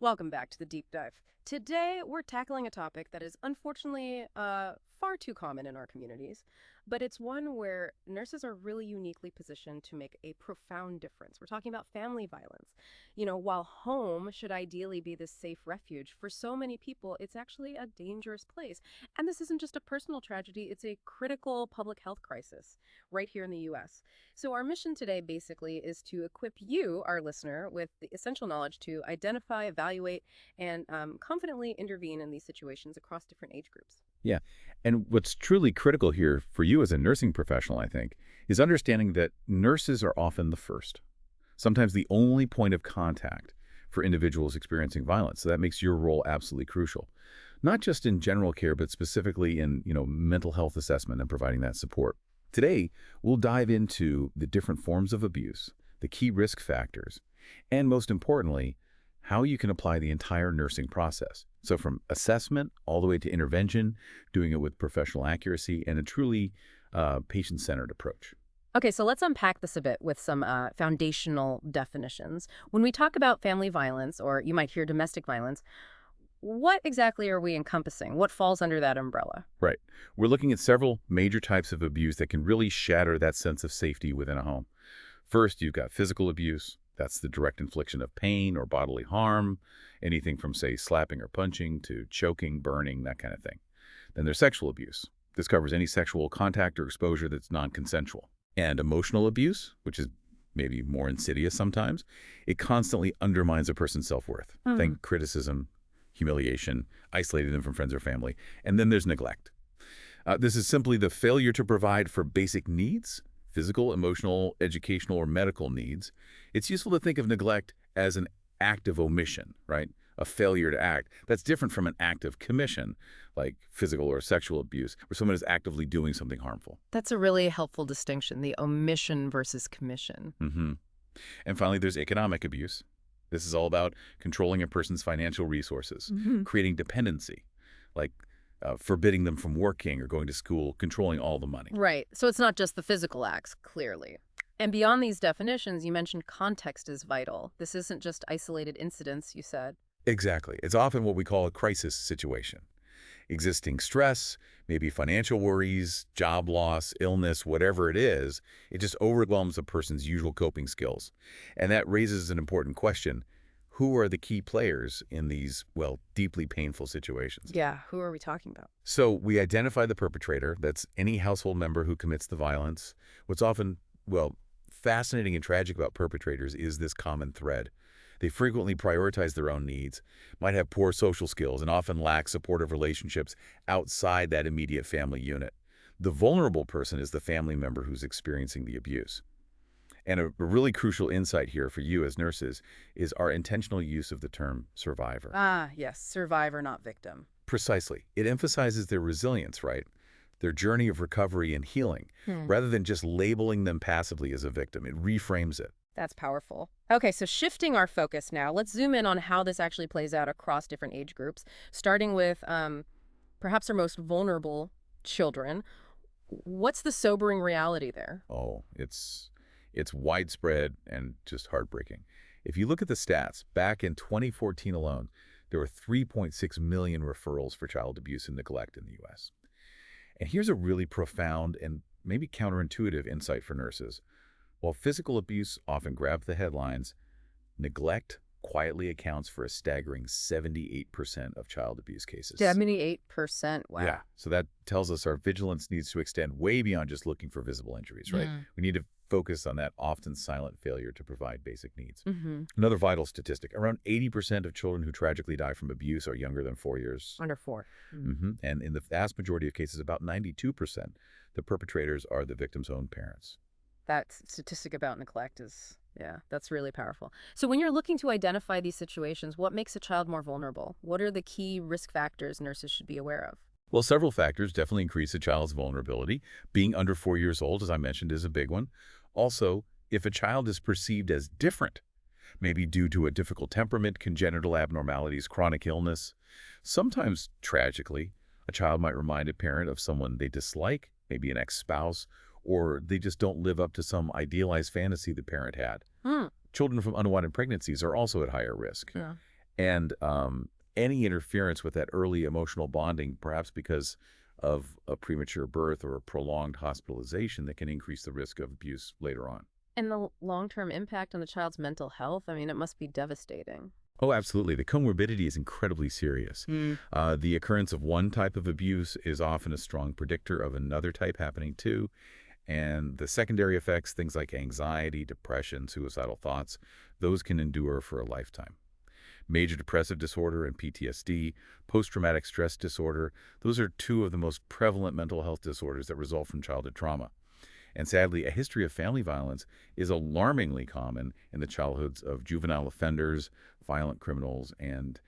Welcome back to the deep dive. Today, we're tackling a topic that is unfortunately far too common in our communities, but it's one where nurses are really uniquely positioned to make a profound difference. We're talking about family violence. While home should ideally be this safe refuge, for so many people, it's actually a dangerous place. And this isn't just a personal tragedy, it's a critical public health crisis right here in the US. So, our mission today basically is to equip you, our listener, with the essential knowledge to identify, evaluate, and confidently intervene in these situations across different age groups. Yeah. And what's truly critical here for you as a nursing professional, I think, is understanding that nurses are often the first, sometimes the only point of contact for individuals experiencing violence. So that makes your role absolutely crucial, not just in general care, but specifically in, mental health assessment and providing that support. Today, we'll dive into the different forms of abuse, the key risk factors, and most importantly, how you can apply the entire nursing process. So from assessment all the way to intervention, doing it with professional accuracy and a truly patient-centered approach. Okay, so let's unpack this a bit with some foundational definitions. When we talk about family violence, or you might hear domestic violence, what exactly are we encompassing? What falls under that umbrella? Right. We're looking at several major types of abuse that can really shatter that sense of safety within a home. First, you've got physical abuse. That's the direct infliction of pain or bodily harm, anything from, say, slapping or punching to choking, burning, that kind of thing. Then there's sexual abuse. This covers any sexual contact or exposure that's non-consensual. And emotional abuse, which is maybe more insidious sometimes, it constantly undermines a person's self-worth. Think criticism, humiliation, isolating them from friends or family. And then there's neglect. This is simply the failure to provide for basic needs, physical, emotional, educational, or medical needs. It's useful to think of neglect as an act of omission, right? A failure to act. That's different from an act of commission, like physical or sexual abuse, where someone is actively doing something harmful. That's a really helpful distinction, the omission versus commission. And finally, there's economic abuse. This is all about controlling a person's financial resources, creating dependency, like forbidding them from working or going to school, controlling all the money. Right. So it's not just the physical acts, clearly. And beyond these definitions, you mentioned context is vital. This isn't just isolated incidents, you said. Exactly. It's often what we call a crisis situation. Existing stress, maybe financial worries, job loss, illness, whatever it is, it just overwhelms a person's usual coping skills. And that raises an important question. Who are the key players in these, deeply painful situations? Yeah, who are we talking about? So we identify the perpetrator. That's any household member who commits the violence. What's often, fascinating and tragic about perpetrators is this common thread. They frequently prioritize their own needs, might have poor social skills, and often lack supportive relationships outside that immediate family unit. The vulnerable person is the family member who's experiencing the abuse. And a really crucial insight here for you as nurses is our intentional use of the term survivor. Ah, yes, survivor, not victim. Precisely. It emphasizes their resilience, right? Their journey of recovery and healing, rather than just labeling them passively as a victim. It reframes it. That's powerful. Okay, so shifting our focus now, let's zoom in on how this actually plays out across different age groups, starting with perhaps our most vulnerable children. What's the sobering reality there? Oh, it's widespread and just heartbreaking. If you look at the stats, back in 2014 alone, there were 3.6 million referrals for child abuse and neglect in the U.S. And here's a really profound and maybe counterintuitive insight for nurses. While physical abuse often grabs the headlines, neglect quietly accounts for a staggering 78% of child abuse cases. 78%, wow. Yeah, so that tells us our vigilance needs to extend way beyond just looking for visible injuries, right? We need to focus on that often silent failure to provide basic needs. Another vital statistic, around 80% of children who tragically die from abuse are younger than 4 years. Under 4. And in the vast majority of cases, about 92%, the perpetrators are the victim's own parents. That statistic about neglect is, that's really powerful. So when you're looking to identify these situations, what makes a child more vulnerable? What are the key risk factors nurses should be aware of? Well, several factors definitely increase a child's vulnerability. Being under 4 years old, as I mentioned, is a big one. Also, if a child is perceived as different, maybe due to a difficult temperament, congenital abnormalities, chronic illness, sometimes tragically, a child might remind a parent of someone they dislike, maybe an ex-spouse, or they just don't live up to some idealized fantasy the parent had. Children from unwanted pregnancies are also at higher risk. And any interference with that early emotional bonding, perhaps because of a premature birth or a prolonged hospitalization, that can increase the risk of abuse later on. And the long-term impact on the child's mental health, I mean, it must be devastating. Oh, absolutely. The comorbidity is incredibly serious. Mm. The occurrence of one type of abuse is often a strong predictor of another type happening too. And the secondary effects, things like anxiety, depression, suicidal thoughts, those can endure for a lifetime. Major depressive disorder and PTSD, post-traumatic stress disorder, those are two of the most prevalent mental health disorders that result from childhood trauma. And sadly, a history of family violence is alarmingly common in the childhoods of juvenile offenders, violent criminals, and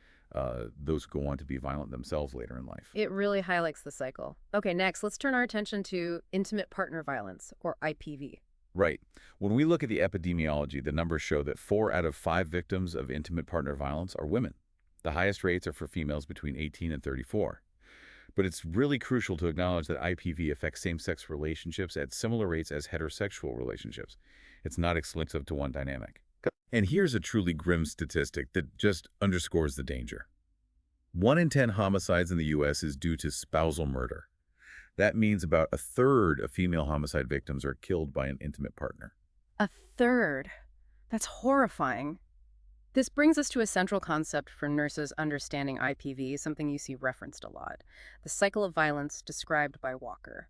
those who go on to be violent themselves later in life. It really highlights the cycle. Okay, next, let's turn our attention to intimate partner violence, or IPV. Right. When we look at the epidemiology, the numbers show that 4 out of 5 victims of intimate partner violence are women. The highest rates are for females between 18 and 34. But it's really crucial to acknowledge that IPV affects same-sex relationships at similar rates as heterosexual relationships. It's not exclusive to one dynamic. And here's a truly grim statistic that just underscores the danger. 1 in 10 homicides in the U.S. is due to spousal murder. That means about a third of female homicide victims are killed by an intimate partner. A third. That's horrifying. This brings us to a central concept for nurses understanding IPV, something you see referenced a lot, the cycle of violence described by Walker.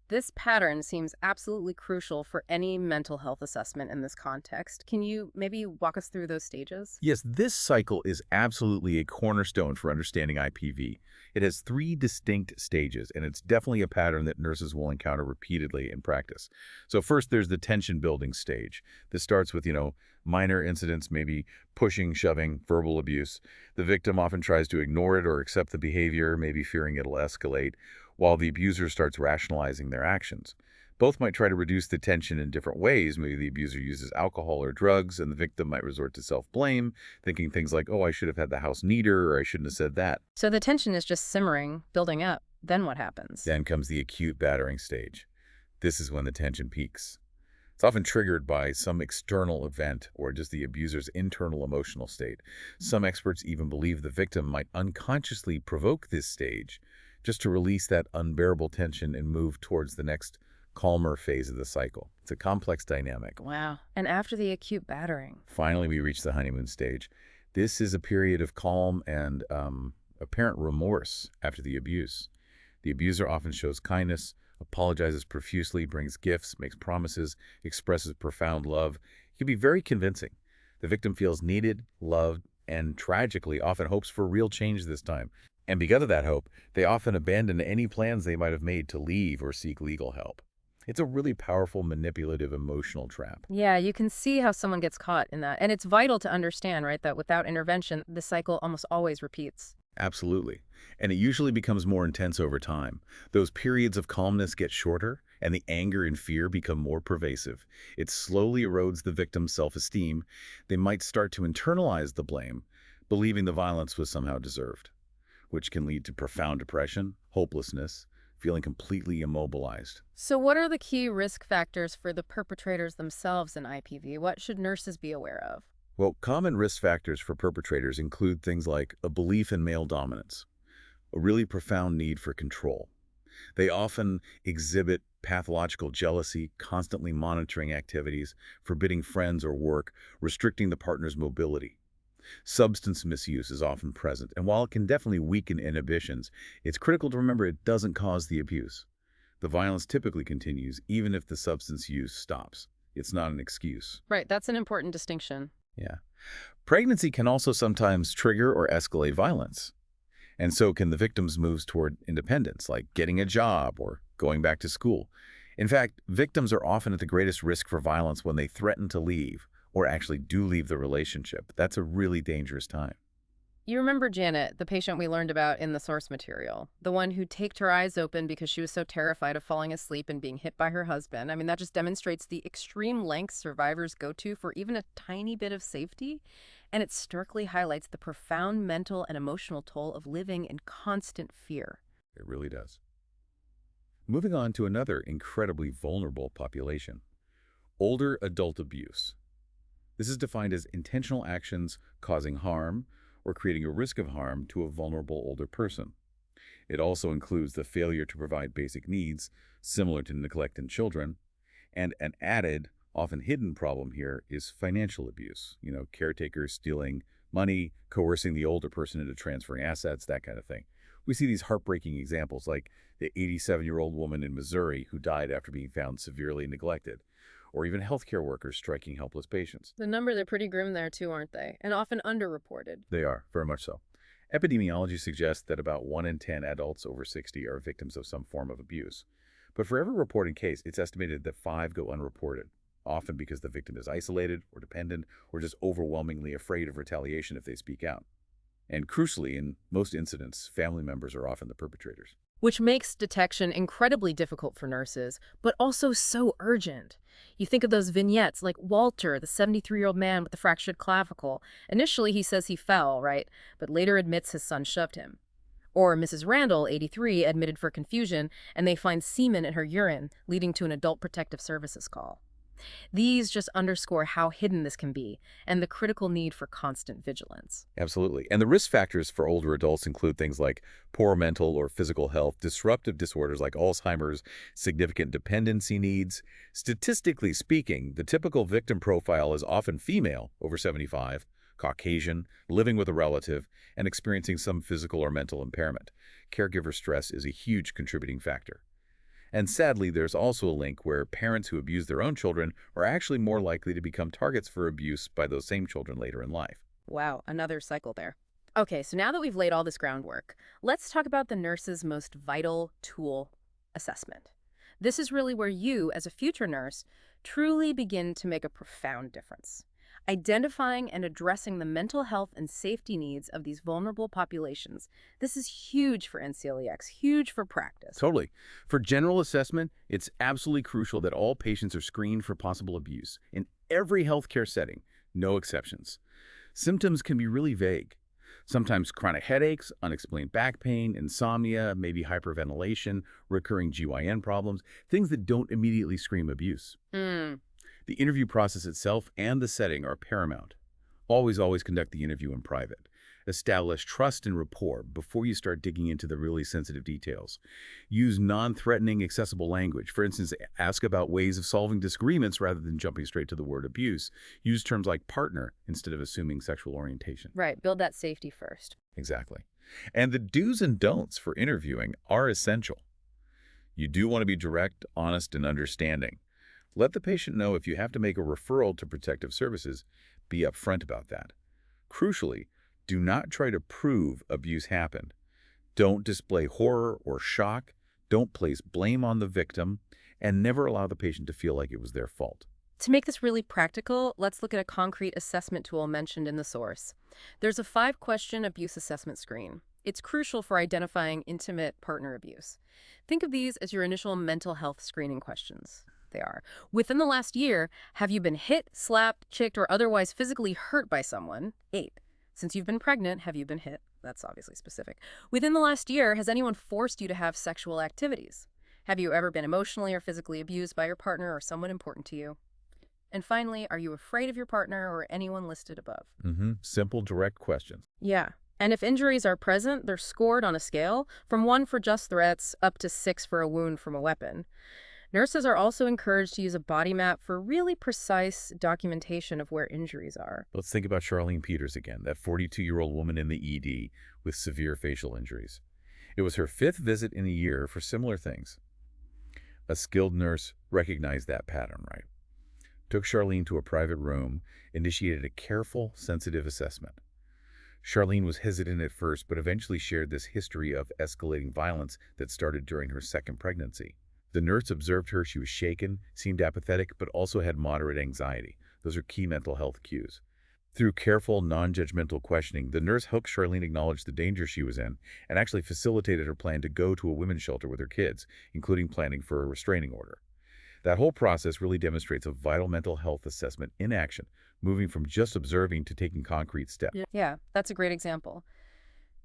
This pattern seems absolutely crucial for any mental health assessment in this context. Can you maybe walk us through those stages? Yes, this cycle is absolutely a cornerstone for understanding IPV. It has 3 distinct stages, and it's definitely a pattern that nurses will encounter repeatedly in practice. So first, there's the tension-building stage. This starts with, minor incidents, maybe pushing, shoving, verbal abuse. The victim often tries to ignore it or accept the behavior, maybe fearing it'll escalate, while the abuser starts rationalizing their actions. Both might try to reduce the tension in different ways. Maybe the abuser uses alcohol or drugs, and the victim might resort to self-blame, thinking things like, oh, I should have had the house neater, or I shouldn't have said that. So the tension is just simmering, building up. Then what happens? Then comes the acute battering stage. This is when the tension peaks. It's often triggered by some external event or just the abuser's internal emotional state. Some experts even believe the victim might unconsciously provoke this stage just to release that unbearable tension and move towards the next calmer phase of the cycle. It's a complex dynamic. Wow. And after the acute battering? Finally, we reach the honeymoon stage. This is a period of calm and apparent remorse after the abuse. The abuser often shows kindness, apologizes profusely, brings gifts, makes promises, expresses profound love. It can be very convincing. The victim feels needed, loved, and tragically often hopes for real change this time. And because of that hope, they often abandon any plans they might have made to leave or seek legal help. It's a really powerful, manipulative, emotional trap. Yeah, you can see how someone gets caught in that. And it's vital to understand, right, that without intervention, the cycle almost always repeats. Absolutely. And it usually becomes more intense over time. Those periods of calmness get shorter, and the anger and fear become more pervasive. It slowly erodes the victim's self-esteem. They might start to internalize the blame, believing the violence was somehow deserved, which can lead to profound depression, hopelessness, feeling completely immobilized. So what are the key risk factors for the perpetrators themselves in IPV? What should nurses be aware of? Well, common risk factors for perpetrators include things like a belief in male dominance, a really profound need for control. They often exhibit pathological jealousy, constantly monitoring activities, forbidding friends or work, restricting the partner's mobility. Substance misuse is often present, and while it can definitely weaken inhibitions, it's critical to remember it doesn't cause the abuse. The violence typically continues even if the substance use stops. It's not an excuse. Right, that's an important distinction. Yeah. Pregnancy can also sometimes trigger or escalate violence. And so can the victim's moves toward independence, like getting a job or going back to school. In fact, victims are often at the greatest risk for violence when they threaten to leave or actually do leave the relationship. That's a really dangerous time. You remember Janet, the patient we learned about in the source material, the one who taped her eyes open because she was so terrified of falling asleep and being hit by her husband. I mean, that just demonstrates the extreme lengths survivors go to for even a tiny bit of safety. And it starkly highlights the profound mental and emotional toll of living in constant fear. It really does. Moving on to another incredibly vulnerable population, older adult abuse. This is defined as intentional actions causing harm or creating a risk of harm to a vulnerable older person. It also includes the failure to provide basic needs, similar to neglect in children, and an added, often hidden problem here is financial abuse. Caretakers stealing money, coercing the older person into transferring assets, that kind of thing. We see these heartbreaking examples like the 87-year-old woman in Missouri who died after being found severely neglected, or even healthcare workers striking helpless patients. The numbers are pretty grim there too, aren't they? And often underreported. They are, very much so. Epidemiology suggests that about 1 in 10 adults over 60 are victims of some form of abuse. But for every reported case, it's estimated that 5 go unreported, often because the victim is isolated or dependent or just overwhelmingly afraid of retaliation if they speak out. And crucially, in most incidents, family members are often the perpetrators. Which makes detection incredibly difficult for nurses, but also so urgent. You think of those vignettes like Walter, the 73-year-old man with the fractured clavicle. Initially, he says he fell, right? But later admits his son shoved him. Or Mrs. Randall, 83, admitted for confusion, and they find semen in her urine, leading to an adult protective services call. These just underscore how hidden this can be and the critical need for constant vigilance. Absolutely. And the risk factors for older adults include things like poor mental or physical health, disruptive disorders like Alzheimer's, significant dependency needs. Statistically speaking, the typical victim profile is often female, over 75, Caucasian, living with a relative, and experiencing some physical or mental impairment. Caregiver stress is a huge contributing factor. And sadly, there's also a link where parents who abuse their own children are actually more likely to become targets for abuse by those same children later in life. Wow, another cycle there. Okay, so now that we've laid all this groundwork, let's talk about the nurse's most vital tool, assessment. This is really where you, as a future nurse, truly begin to make a profound difference. Identifying and addressing the mental health and safety needs of these vulnerable populations. This is huge for NCLEX, huge for practice. Totally. For general assessment, it's absolutely crucial that all patients are screened for possible abuse in every healthcare setting, no exceptions. Symptoms can be really vague. Sometimes chronic headaches, unexplained back pain, insomnia, maybe hyperventilation, recurring GYN problems, things that don't immediately scream abuse. The interview process itself and the setting are paramount. Always conduct the interview in private. Establish trust and rapport before you start digging into the really sensitive details. Use non-threatening, accessible language. For instance, ask about ways of solving disagreements rather than jumping straight to the word abuse. Use terms like partner instead of assuming sexual orientation. Right, build that safety first. Exactly. And the do's and don'ts for interviewing are essential. You do want to be direct, honest, and understanding. Let the patient know if you have to make a referral to protective services, be upfront about that. Crucially, do not try to prove abuse happened. Don't display horror or shock. Don't place blame on the victim, and never allow the patient to feel like it was their fault. To make this really practical, let's look at a concrete assessment tool mentioned in the source. There's a 5-question abuse assessment screen. It's crucial for identifying intimate partner abuse. Think of these as your initial mental health screening questions. They are. Within the last year, have you been hit, slapped, kicked, or otherwise physically hurt by someone? 8. Since you've been pregnant, have you been hit? That's obviously specific. Within the last year, has anyone forced you to have sexual activities? Have you ever been emotionally or physically abused by your partner or someone important to you? And finally, are you afraid of your partner or anyone listed above? Simple, direct questions. Yeah. And if injuries are present, they're scored on a scale from 1 for just threats up to 6 for a wound from a weapon. Nurses are also encouraged to use a body map for really precise documentation of where injuries are. Let's think about Charlene Peters again, that 42-year-old woman in the ED with severe facial injuries. It was her 5th visit in a year for similar things. A skilled nurse recognized that pattern, right? Took Charlene to a private room, initiated a careful, sensitive assessment. Charlene was hesitant at first, but eventually shared this history of escalating violence that started during her 2nd pregnancy. The nurse observed her. She was shaken, seemed apathetic, but also had moderate anxiety. Those are key mental health cues. Through careful, non-judgmental questioning, the nurse helped Charlene acknowledge the danger she was in and actually facilitated her plan to go to a women's shelter with her kids, including planning for a restraining order. That whole process really demonstrates a vital mental health assessment in action, moving from just observing to taking concrete steps. Yeah, that's a great example.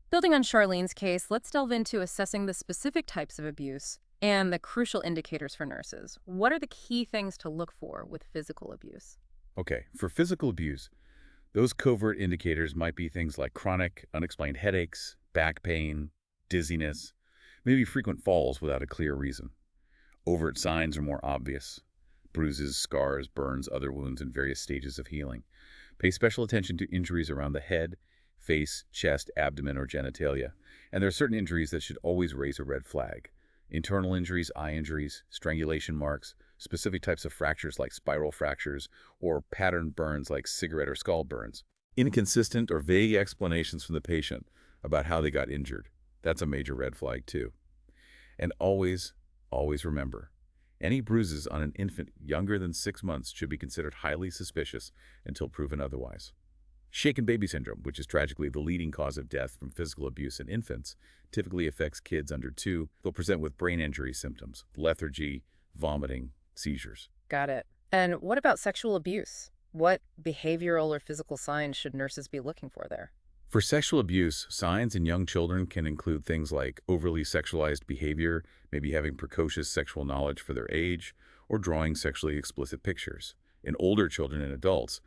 Building on Charlene's case, let's delve into assessing the specific types of abuse and the crucial indicators for nurses. What are the key things to look for with physical abuse? Okay, for physical abuse, Those covert indicators might be things like chronic, unexplained headaches, back pain, dizziness, maybe frequent falls without a clear reason. Overt signs are more obvious. Bruises, scars, burns, other wounds in various stages of healing. Pay special attention to injuries around the head, face, chest, abdomen, or genitalia. And there are certain injuries that should always raise a red flag. Internal injuries, eye injuries, strangulation marks, specific types of fractures like spiral fractures, or patterned burns like cigarette or skull burns. Inconsistent or vague explanations from the patient about how they got injured. That's a major red flag too. And always remember, any bruises on an infant younger than 6 months should be considered highly suspicious until proven otherwise. Shaken baby syndrome, which is tragically the leading cause of death from physical abuse in infants, typically affects kids under 2. They'll present with brain injury symptoms, lethargy, vomiting, seizures. Got it. And what about sexual abuse? What behavioral or physical signs should nurses be looking for there? For sexual abuse, signs in young children can include things like overly sexualized behavior, maybe having precocious sexual knowledge for their age, or drawing sexually explicit pictures. In older children and adults,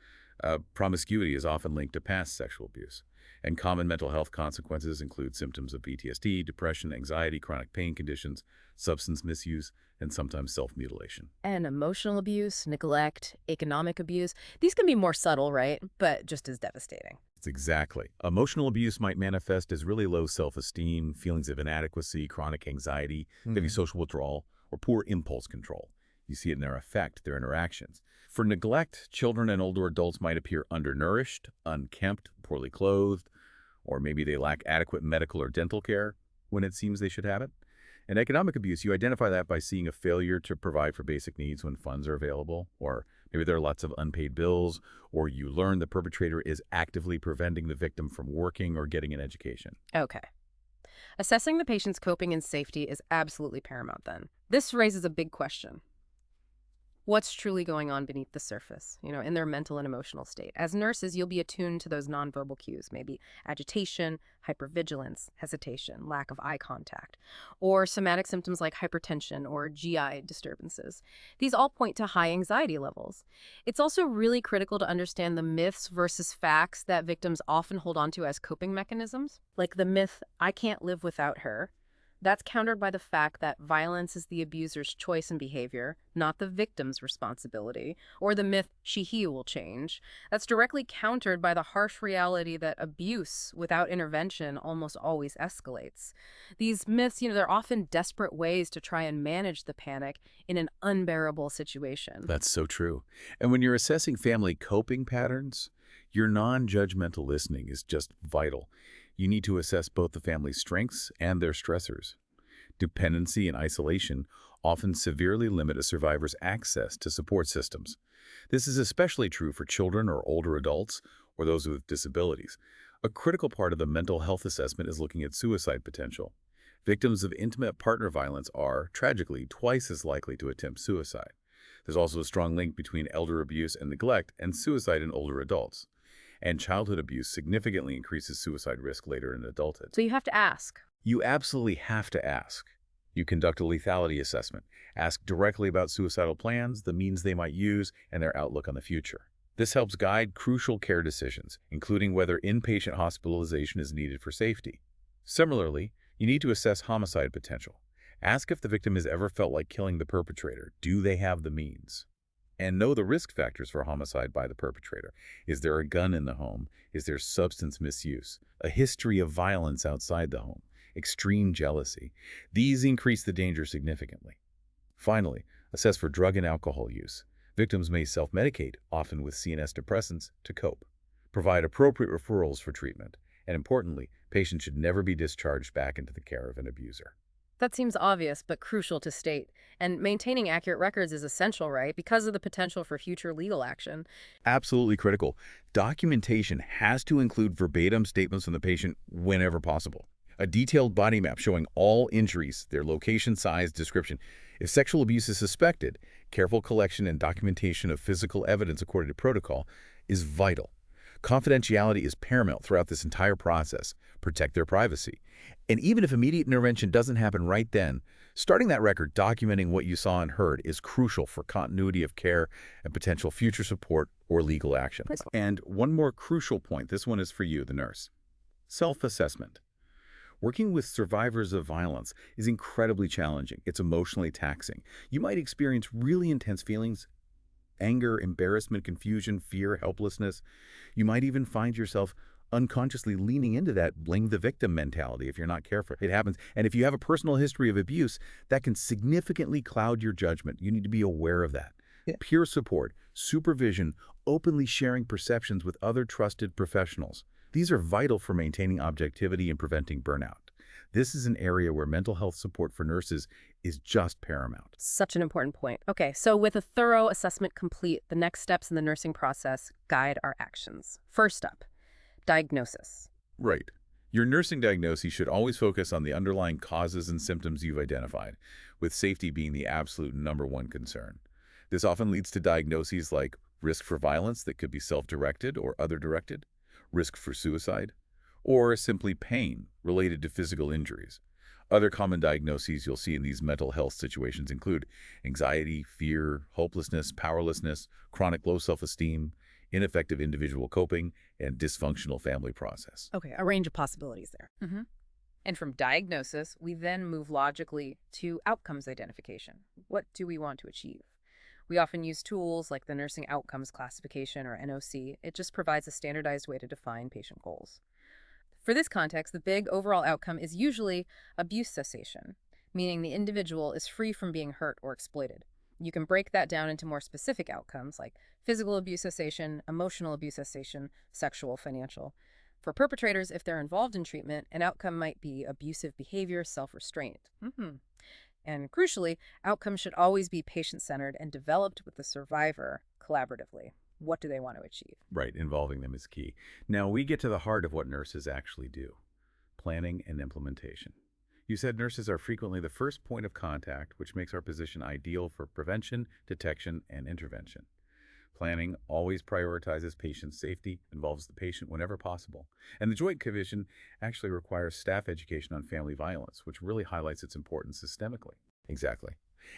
promiscuity is often linked to past sexual abuse. And common mental health consequences include symptoms of PTSD, depression, anxiety, chronic pain conditions, substance misuse, and sometimes self-mutilation. And emotional abuse, neglect, economic abuse, these can be more subtle, right? But just as devastating. Exactly. Emotional abuse might manifest as really low self-esteem, feelings of inadequacy, chronic anxiety, maybe social withdrawal, or poor impulse control. You see it in their affect, their interactions. For neglect, children and older adults might appear undernourished, unkempt, poorly clothed, or maybe they lack adequate medical or dental care when it seems they should have it. And economic abuse, you identify that by seeing a failure to provide for basic needs when funds are available, or maybe there are lots of unpaid bills, or you learn the perpetrator is actively preventing the victim from working or getting an education. Okay. Assessing the patient's coping and safety is absolutely paramount then. This raises a big question. What's truly going on beneath the surface, in their mental and emotional state? As nurses, you'll be attuned to those nonverbal cues, maybe agitation, hypervigilance, hesitation, lack of eye contact, or somatic symptoms like hypertension or GI disturbances. These all point to high anxiety levels. It's also really critical to understand the myths versus facts that victims often hold onto as coping mechanisms, like the myth, "I can't live without her." That's countered by the fact that violence is the abuser's choice and behavior, not the victim's responsibility, or the myth, he will change. That's directly countered by the harsh reality that abuse without intervention almost always escalates. These myths, they're often desperate ways to try and manage the panic in an unbearable situation. That's so true. And when you're assessing family coping patterns, your non-judgmental listening is just vital. You need to assess both the family's strengths and their stressors. Dependency and isolation often severely limit a survivor's access to support systems. This is especially true for children or older adults or those with disabilities. A critical part of the mental health assessment is looking at suicide potential. Victims of intimate partner violence are, tragically, twice as likely to attempt suicide. There's also a strong link between elder abuse and neglect and suicide in older adults. And childhood abuse significantly increases suicide risk later in adulthood. So you have to ask. You absolutely have to ask. You conduct a lethality assessment. Ask directly about suicidal plans, the means they might use, and their outlook on the future. This helps guide crucial care decisions, including whether inpatient hospitalization is needed for safety. Similarly, you need to assess homicide potential. Ask if the victim has ever felt like killing the perpetrator. Do they have the means? And know the risk factors for homicide by the perpetrator. Is there a gun in the home? Is there substance misuse? A history of violence outside the home? Extreme jealousy? These increase the danger significantly. Finally, assess for drug and alcohol use. Victims may self-medicate, often with CNS depressants, to cope. Provide appropriate referrals for treatment. And importantly, patients should never be discharged back into the care of an abuser. That seems obvious, but crucial to state. And maintaining accurate records is essential, right? Because of the potential for future legal action. Absolutely critical. Documentation has to include verbatim statements from the patient whenever possible. A detailed body map showing all injuries, their location, size, description. If sexual abuse is suspected, careful collection and documentation of physical evidence according to protocol is vital. Confidentiality is paramount throughout this entire process. Protect their privacy. And even if immediate intervention doesn't happen right then, Starting that record, documenting what you saw and heard, is crucial for continuity of care and potential future support or legal action. And one more crucial point, this one is for you, the nurse. Self-assessment. Working with survivors of violence is incredibly challenging. It's emotionally taxing. You might experience really intense feelings: anger, embarrassment, confusion, fear, helplessness. You might even find yourself unconsciously leaning into that blame the victim mentality if you're not careful. It happens. And if you have a personal history of abuse, that can significantly cloud your judgment. You need to be aware of that. Yeah. Peer support, supervision, openly sharing perceptions with other trusted professionals. These are vital for maintaining objectivity and preventing burnout. This is an area where mental health support for nurses is just paramount. Such an important point. Okay, so with a thorough assessment complete, the next steps in the nursing process guide our actions. First up, diagnosis. Right. Your nursing diagnosis should always focus on the underlying causes and symptoms you've identified, with safety being the absolute #1 concern. This often leads to diagnoses like risk for violence that could be self-directed or other-directed, risk for suicide, or simply pain related to physical injuries. Other common diagnoses you'll see in these mental health situations include anxiety, fear, hopelessness, powerlessness, chronic low self-esteem, ineffective individual coping, and dysfunctional family process. Okay, a range of possibilities there. And from diagnosis, we then move logically to outcomes identification. What do we want to achieve? We often use tools like the Nursing Outcomes Classification, or NOC. It just provides a standardized way to define patient goals. For this context, the big overall outcome is usually abuse cessation, meaning the individual is free from being hurt or exploited. You can break that down into more specific outcomes like physical abuse cessation, emotional abuse cessation, sexual, financial. For perpetrators, if they're involved in treatment, an outcome might be abusive behavior, self-restraint. And crucially, outcomes should always be patient-centered and developed with the survivor collaboratively. What do they want to achieve? Right, involving them is key. Now we get to the heart of what nurses actually do: planning and implementation. You said nurses are frequently the first point of contact, which makes our position ideal for prevention, detection, and intervention. Planning always prioritizes patient safety, involves the patient whenever possible. And the Joint Commission actually requires staff education on family violence, which really highlights its importance systemically. Exactly.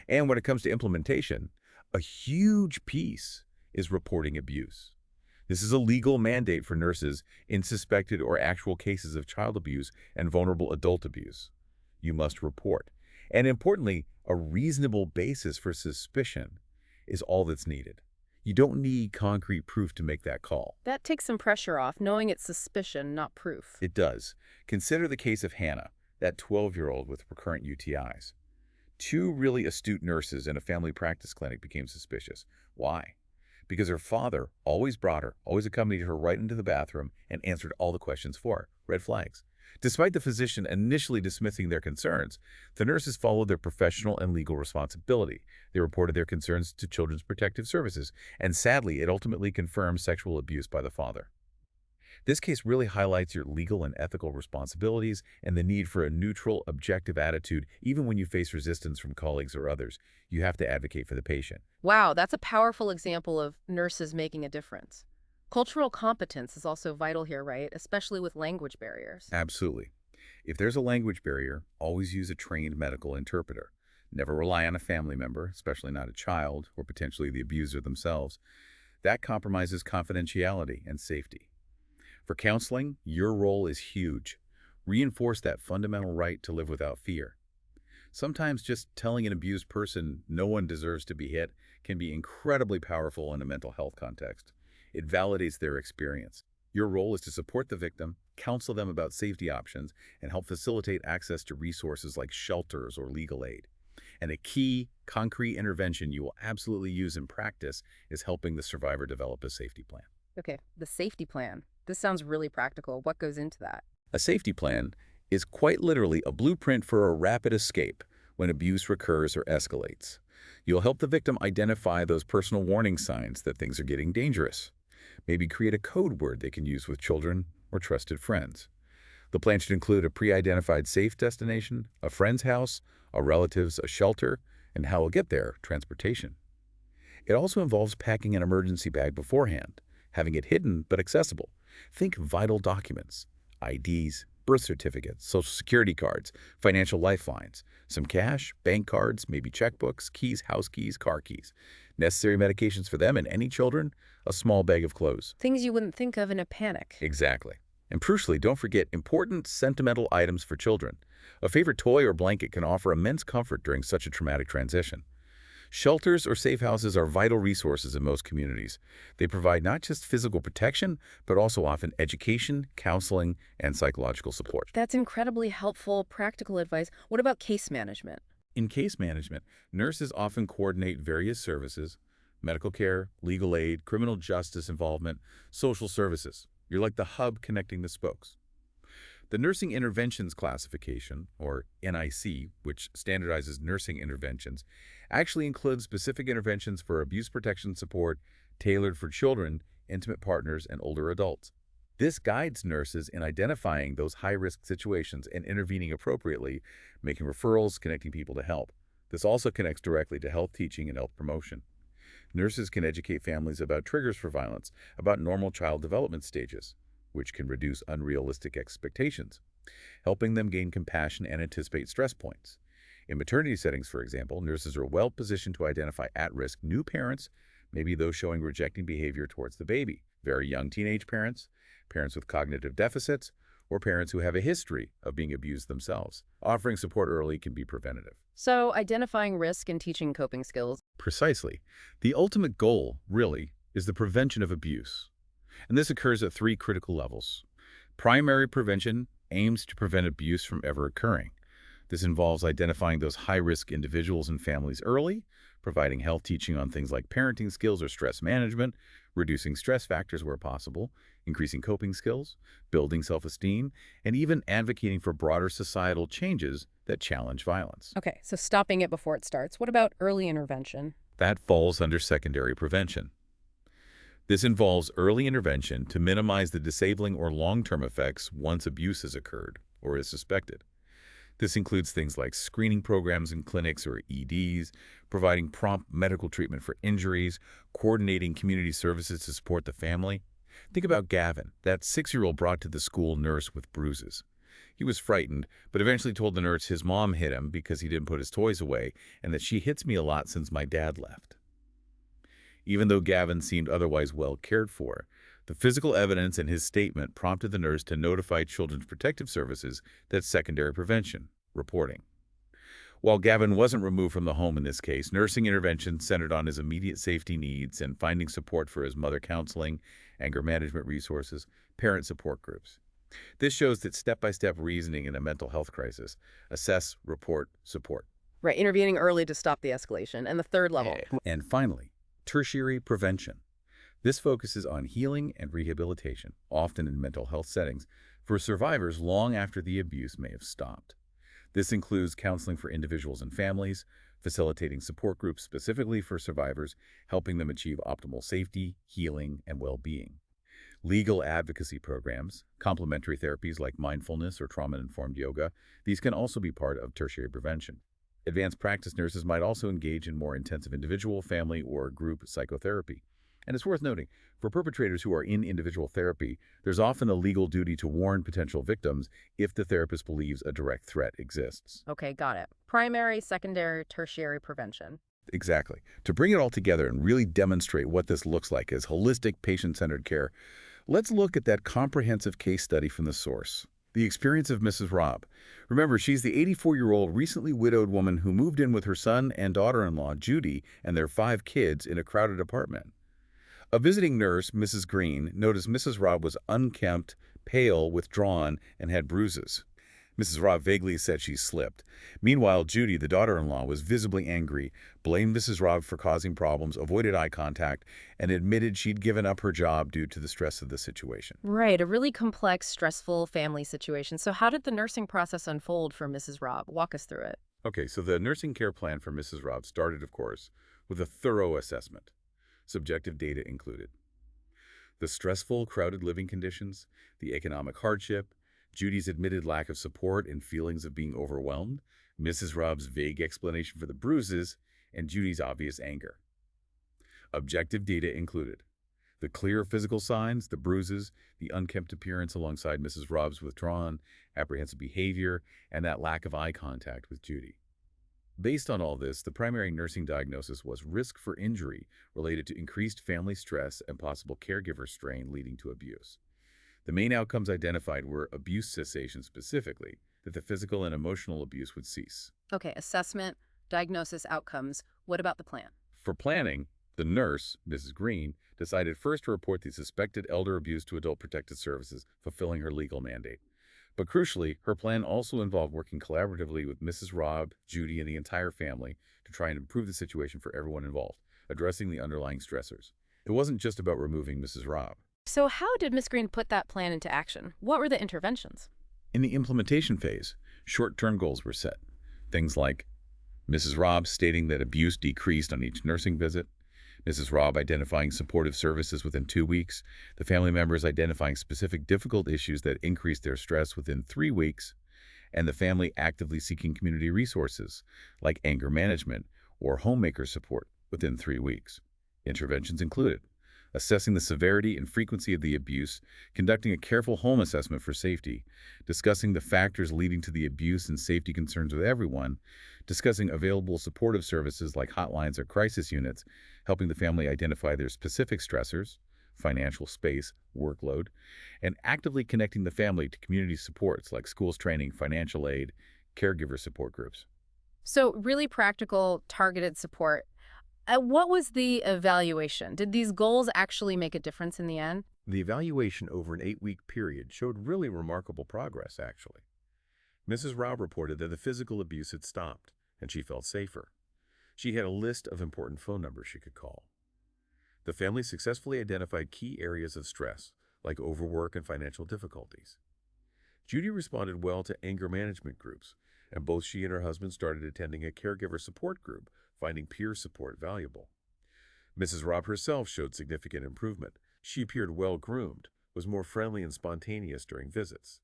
And when it comes to implementation, a huge piece is reporting abuse. This is a legal mandate for nurses in suspected or actual cases of child abuse and vulnerable adult abuse. You must report. And importantly, a reasonable basis for suspicion is all that's needed. You don't need concrete proof to make that call. That takes some pressure off, knowing it's suspicion, not proof. It does. Consider the case of Hannah, that 12-year-old with recurrent UTIs. 2 really astute nurses in a family practice clinic became suspicious. Why? Because her father always brought her, always accompanied her right into the bathroom and answered all the questions for her. Red flags. Despite the physician initially dismissing their concerns, the nurses followed their professional and legal responsibility. They reported their concerns to Children's Protective Services, and sadly, it ultimately confirmed sexual abuse by the father. This case really highlights your legal and ethical responsibilities and the need for a neutral, objective attitude. Even when you face resistance from colleagues or others, you have to advocate for the patient. Wow, that's a powerful example of nurses making a difference. Cultural competence is also vital here, right? Especially with language barriers. Absolutely. If there's a language barrier, always use a trained medical interpreter. Never rely on a family member, especially not a child or potentially the abuser themselves. That compromises confidentiality and safety. For counseling, your role is huge. Reinforce that fundamental right to live without fear. Sometimes just telling an abused person no one deserves to be hit can be incredibly powerful in a mental health context. It validates their experience. Your role is to support the victim, counsel them about safety options, and help facilitate access to resources like shelters or legal aid. And a key, concrete intervention you will absolutely use in practice is helping the survivor develop a safety plan. Okay, the safety plan. This sounds really practical. What goes into that? A safety plan is quite literally a blueprint for a rapid escape when abuse recurs or escalates. You'll help the victim identify those personal warning signs that things are getting dangerous. Maybe create a code word they can use with children or trusted friends. The plan should include a pre-identified safe destination, a friend's house, a relative's, a shelter, and how we'll get there, transportation. It also involves packing an emergency bag beforehand, having it hidden but accessible. Think vital documents, IDs, birth certificates, social security cards, financial lifelines, some cash, bank cards, maybe checkbooks, keys, house keys, car keys. Necessary medications for them and any children, a small bag of clothes. Things you wouldn't think of in a panic. Exactly. And crucially, don't forget important sentimental items for children. A favorite toy or blanket can offer immense comfort during such a traumatic transition. Shelters or safe houses are vital resources in most communities. They provide not just physical protection, but also often education, counseling, and psychological support. That's incredibly helpful, practical advice. What about case management? In case management, nurses often coordinate various services: medical care, legal aid, criminal justice involvement, social services. You're like the hub connecting the spokes. The Nursing Interventions Classification, or NIC, which standardizes nursing interventions, actually includes specific interventions for abuse protection support tailored for children, intimate partners, and older adults. This guides nurses in identifying those high-risk situations and intervening appropriately, making referrals, connecting people to help. This also connects directly to health teaching and health promotion. Nurses can educate families about triggers for violence, about normal child development stages, which can reduce unrealistic expectations, helping them gain compassion and anticipate stress points. In maternity settings, for example, nurses are well positioned to identify at-risk new parents, maybe those showing rejecting behavior towards the baby, very young teenage parents, parents with cognitive deficits, or parents who have a history of being abused themselves. Offering support early can be preventative. So, identifying risk and teaching coping skills. Precisely. The ultimate goal, really, is the prevention of abuse. And this occurs at three critical levels. Primary prevention aims to prevent abuse from ever occurring. This involves identifying those high-risk individuals and families early, providing health teaching on things like parenting skills or stress management, reducing stress factors where possible, increasing coping skills, building self-esteem, and even advocating for broader societal changes that challenge violence. Okay, so stopping it before it starts. What about early intervention? That falls under secondary prevention. This involves early intervention to minimize the disabling or long-term effects once abuse has occurred or is suspected. This includes things like screening programs in clinics or EDs, providing prompt medical treatment for injuries, coordinating community services to support the family. Think about Gavin, that 6-year-old brought to the school nurse with bruises. He was frightened, but eventually told the nurse his mom hit him because he didn't put his toys away and that she hits me a lot since my dad left. Even though Gavin seemed otherwise well cared for, the physical evidence in his statement prompted the nurse to notify Children's Protective Services that secondary prevention reporting. While Gavin wasn't removed from the home in this case, nursing intervention centered on his immediate safety needs and finding support for his mother counseling, anger management resources, parent support groups. This shows that step-by-step reasoning in a mental health crisis: assess, report, support. Right, intervening early to stop the escalation. And the third level. And finally, tertiary prevention. This focuses on healing and rehabilitation, often in mental health settings, for survivors long after the abuse may have stopped. This includes counseling for individuals and families, facilitating support groups specifically for survivors, helping them achieve optimal safety, healing, and well-being. Legal advocacy programs, complementary therapies like mindfulness or trauma-informed yoga, these can also be part of tertiary prevention. Advanced practice nurses might also engage in more intensive individual, family, or group psychotherapy. And it's worth noting, for perpetrators who are in individual therapy, there's often a legal duty to warn potential victims if the therapist believes a direct threat exists. Okay, got it. Primary, secondary, tertiary prevention. Exactly. To bring it all together and really demonstrate what this looks like as holistic, patient-centered care, let's look at that comprehensive case study from the source. The experience of Mrs. Robb. Remember, she's the 84-year-old recently widowed woman who moved in with her son and daughter-in-law, Judy, and their 5 kids in a crowded apartment. A visiting nurse, Mrs. Green, noticed Mrs. Robb was unkempt, pale, withdrawn, and had bruises. Mrs. Robb vaguely said she slipped. Meanwhile, Judy, the daughter-in-law, was visibly angry, blamed Mrs. Robb for causing problems, avoided eye contact, and admitted she'd given up her job due to the stress of the situation. Right, a really complex, stressful family situation. So how did the nursing process unfold for Mrs. Robb? Walk us through it. Okay, so the nursing care plan for Mrs. Robb started, of course, with a thorough assessment. Subjective data included the stressful, crowded living conditions, the economic hardship, Judy's admitted lack of support and feelings of being overwhelmed, Mrs. Robb's vague explanation for the bruises, and Judy's obvious anger. Objective data included The clear physical signs, the bruises, the unkempt appearance alongside Mrs. Robb's withdrawn, apprehensive behavior, and that lack of eye contact with Judy. Based on all this, the primary nursing diagnosis was risk for injury related to increased family stress and possible caregiver strain leading to abuse. The main outcomes identified were abuse cessation specifically, that the physical and emotional abuse would cease. Okay, assessment, diagnosis, outcomes. What about the plan? For planning, the nurse, Mrs. Green, decided first to report the suspected elder abuse to Adult Protective Services, fulfilling her legal mandate. But crucially, her plan also involved working collaboratively with Mrs. Robb, Judy, and the entire family to try and improve the situation for everyone involved, addressing the underlying stressors. It wasn't just about removing Mrs. Robb. So how did Miss Green put that plan into action? What were the interventions? In the implementation phase, short-term goals were set. Things like Mrs. Robb stating that abuse decreased on each nursing visit, Mrs. Robb identifying supportive services within 2 weeks, the family members identifying specific difficult issues that increased their stress within 3 weeks, and the family actively seeking community resources like anger management or homemaker support within 3 weeks. Interventions included assessing the severity and frequency of the abuse, conducting a careful home assessment for safety, discussing the factors leading to the abuse and safety concerns with everyone, discussing available supportive services like hotlines or crisis units, helping the family identify their specific stressors, financial space, workload, and actively connecting the family to community supports like schools training, financial aid, caregiver support groups. So really practical, targeted support. What was the evaluation? Did these goals actually make a difference in the end? The evaluation over an 8-week period showed really remarkable progress, actually. Mrs. Robb reported that the physical abuse had stopped, and she felt safer. She had a list of important phone numbers she could call. The family successfully identified key areas of stress, like overwork and financial difficulties. Judy responded well to anger management groups, and both she and her husband started attending a caregiver support group, finding peer support valuable. Mrs. Robb herself showed significant improvement. She appeared well-groomed, was more friendly and spontaneous during visits.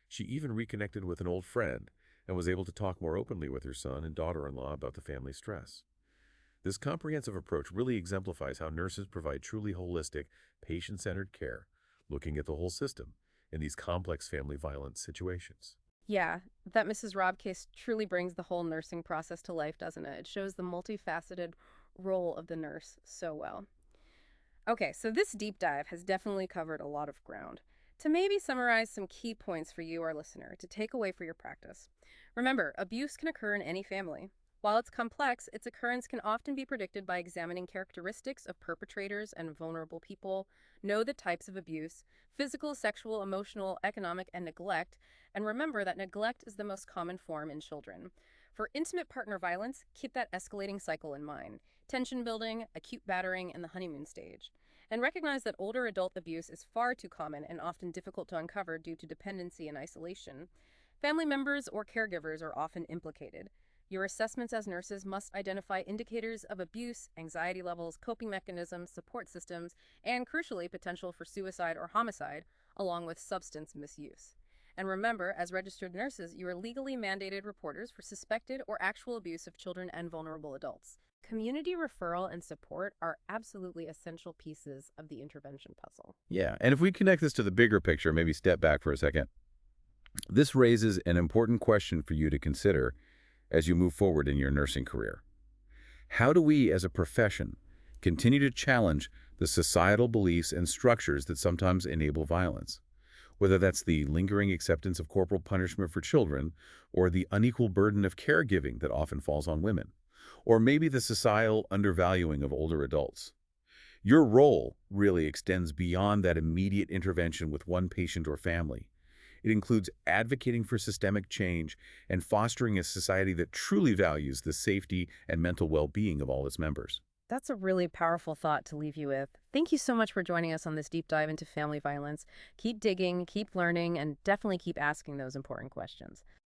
She even reconnected with an old friend and was able to talk more openly with her son and daughter-in-law about the family stress. This comprehensive approach really exemplifies how nurses provide truly holistic, patient-centered care, looking at the whole system in these complex family violence situations. Yeah, that Mrs. Robb case truly brings the whole nursing process to life, doesn't it? It shows the multifaceted role of the nurse so well. Okay, so this deep dive has definitely covered a lot of ground. To maybe summarize some key points for you, our listener, to take away for your practice. Remember, abuse can occur in any family. While it's complex, its occurrence can often be predicted by examining characteristics of perpetrators and vulnerable people, know the types of abuse, physical, sexual, emotional, economic, and neglect, and remember that neglect is the most common form in children. For intimate partner violence, keep that escalating cycle in mind: tension building, acute battering, and the honeymoon stage. And recognize that older adult abuse is far too common and often difficult to uncover due to dependency and isolation. Family members or caregivers are often implicated. Your assessments as nurses must identify indicators of abuse, anxiety levels, coping mechanisms, support systems, and crucially, potential for suicide or homicide, along with substance misuse. And remember, as registered nurses, you are legally mandated reporters for suspected or actual abuse of children and vulnerable adults. Community referral and support are absolutely essential pieces of the intervention puzzle. Yeah, and if we connect this to the bigger picture, maybe step back for a second, this raises an important question for you to consider as you move forward in your nursing career. How do we, as a profession, continue to challenge the societal beliefs and structures that sometimes enable violence? Whether that's the lingering acceptance of corporal punishment for children, or the unequal burden of caregiving that often falls on women, or maybe the societal undervaluing of older adults. Your role really extends beyond that immediate intervention with one patient or family. It includes advocating for systemic change and fostering a society that truly values the safety and mental well-being of all its members. That's a really powerful thought to leave you with. Thank you so much for joining us on this deep dive into family violence. Keep digging, keep learning, and definitely keep asking those important questions.